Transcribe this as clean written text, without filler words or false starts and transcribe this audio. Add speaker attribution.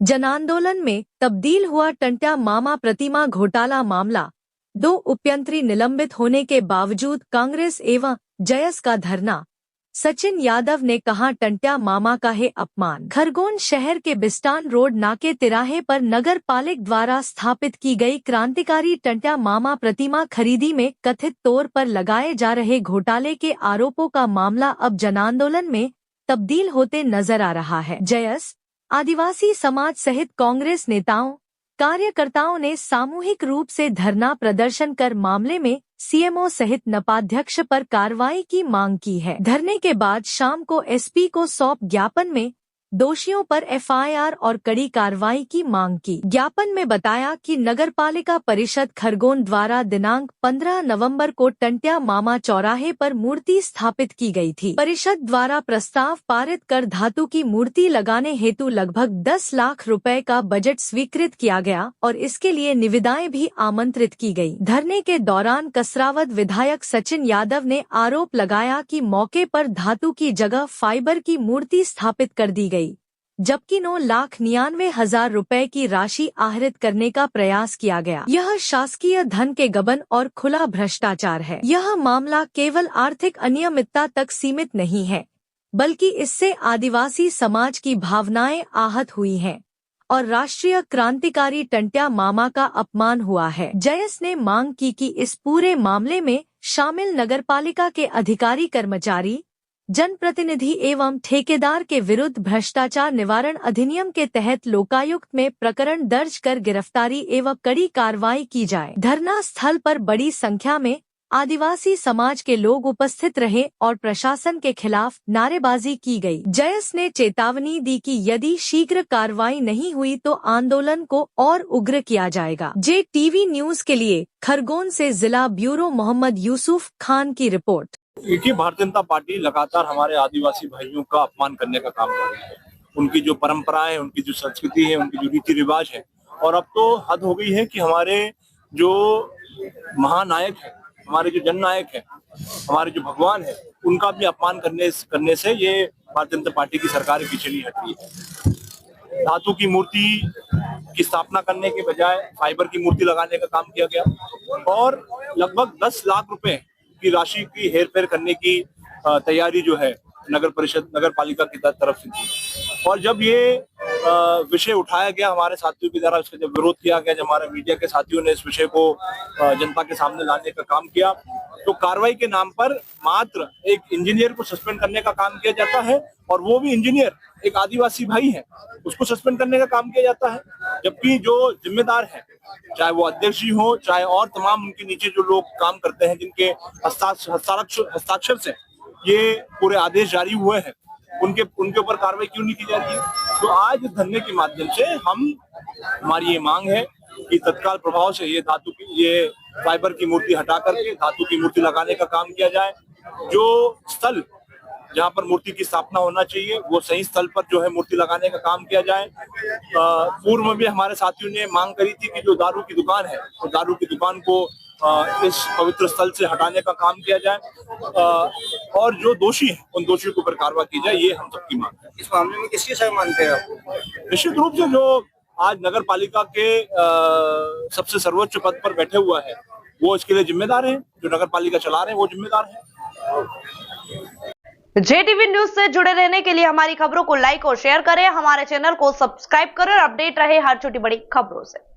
Speaker 1: जनांदोलन में तब्दील हुआ टंट्या मामा प्रतिमा घोटाला मामला। 2 उपयंत्री निलंबित होने के बावजूद कांग्रेस एवं जयस का धरना। सचिन यादव ने कहा, टंट्या मामा का है अपमान। खरगोन शहर के बिस्टान रोड नाके तिराहे पर नगर पालिक द्वारा स्थापित की गई क्रांतिकारी टंट्या मामा प्रतिमा खरीदी में कथित तौर पर लगाए जा रहे घोटाले के आरोपों का मामला अब जनांदोलन में तब्दील होते नजर आ रहा है। जयस, आदिवासी समाज सहित कांग्रेस नेताओं कार्यकर्ताओं ने सामूहिक रूप से धरना प्रदर्शन कर मामले में सीएमओ सहित नपाध्यक्ष पर कार्रवाई की मांग की है। धरने के बाद शाम को एसपी को सौंप ज्ञापन में दोषियों पर एफआईआर और कड़ी कार्रवाई की मांग की। ज्ञापन में बताया कि नगरपालिका परिषद खरगोन द्वारा दिनांक 15 नवंबर को टंट्या मामा चौराहे पर मूर्ति स्थापित की गई थी। परिषद द्वारा प्रस्ताव पारित कर धातु की मूर्ति लगाने हेतु लगभग 10 लाख रुपए का बजट स्वीकृत किया गया और इसके लिए निविदाएं भी आमंत्रित की गई। धरने के दौरान कसरावद विधायक सचिन यादव ने आरोप लगाया कि मौके पर धातु की जगह फाइबर की मूर्ति स्थापित कर दी गई, जबकि 9,99,000 रुपए की राशि आहरित करने का प्रयास किया गया। यह शासकीय धन के गबन और खुला भ्रष्टाचार है। यह मामला केवल आर्थिक अनियमितता तक सीमित नहीं है, बल्कि इससे आदिवासी समाज की भावनाएं आहत हुई हैं और राष्ट्रीय क्रांतिकारी टंट्या मामा का अपमान हुआ है। जयस ने मांग की कि इस पूरे मामले में शामिल नगरपालिका के अधिकारी कर्मचारी, जनप्रतिनिधि एवं ठेकेदार के विरुद्ध भ्रष्टाचार निवारण अधिनियम के तहत लोकायुक्त में प्रकरण दर्ज कर गिरफ्तारी एवं कड़ी कार्रवाई की जाए। धरना स्थल पर बड़ी संख्या में आदिवासी समाज के लोग उपस्थित रहे और प्रशासन के खिलाफ नारेबाजी की गई। जयस ने चेतावनी दी कि यदि शीघ्र कार्रवाई नहीं हुई तो आंदोलन को और उग्र किया जाएगा। JTV न्यूज के लिए खरगोन से जिला ब्यूरो मोहम्मद यूसुफ खान की रिपोर्ट।
Speaker 2: देखिए, भारतीय जनता पार्टी लगातार हमारे आदिवासी भाइयों का अपमान करने का काम कर रही है। उनकी जो परंपराएं है, उनकी जो संस्कृति है, उनकी जो रीति रिवाज है, और अब तो हद हो गई है कि हमारे जो महानायक है, हमारे जो जननायक है, हमारे जो भगवान है, उनका भी अपमान करने से ये भारतीय जनता पार्टी की सरकार पीछे नहीं हटी है। धातु की मूर्ति की स्थापना करने के बजाय फाइबर की मूर्ति लगाने का काम किया गया और लगभग 10 लाख रुपए की राशि की हेरफेर करने की तैयारी जो है नगर परिषद नगर पालिका की तरफ से थी। और जब ये विषय उठाया गया हमारे साथियों के द्वारा, इसका जब विरोध किया गया, जब हमारे मीडिया के साथियों ने इस विषय को जनता के सामने लाने का काम किया, तो कार्रवाई के नाम पर मात्र एक इंजीनियर को सस्पेंड करने का काम किया जाता है, और वो भी इंजीनियर एक आदिवासी भाई है, उसको सस्पेंड करने का काम किया जाता है। जबकि जो जिम्मेदार है, चाहे वो अध्यक्ष जी हो, चाहे और तमाम उनके नीचे जो लोग काम करते हैं, जिनके हस्ताक्षर से ये पूरे आदेश जारी हुए हैं, उनके ऊपर कार्रवाई क्यों नहीं की जा रही है। तो आज धरने के माध्यम से हमारी ये मांग है कि तत्काल प्रभाव से ये फाइबर की मूर्ति हटा करके धातु की मूर्ति लगाने का काम किया जाए। जो स्थल जहाँ पर मूर्ति की स्थापना होना चाहिए, वो सही स्थल पर जो है मूर्ति लगाने का काम किया जाए। पूर्व में भी हमारे साथियों ने मांग करी थी कि जो दारू की दुकान है, तो दारू की दुकान को इस पवित्र स्थल से हटाने का काम किया जाए और जो दोषी हैं उन दोषियों के ऊपर कार्रवाई की जाए। ये हम सबकी मांग है।
Speaker 3: इस मामले में किसकी सही मानते हैं आप?
Speaker 2: निश्चित रूप से जो आज नगर पालिका के सबसे सर्वोच्च पद पर बैठे हुआ है, वो इसके लिए जिम्मेदार है। जो नगर पालिका चला रहे हैं वो जिम्मेदार है।
Speaker 4: JTV न्यूज से जुड़े रहने के लिए हमारी खबरों को लाइक और शेयर करें, हमारे चैनल को सब्सक्राइब करें और अपडेट रहे हर छोटी बड़ी खबरों से।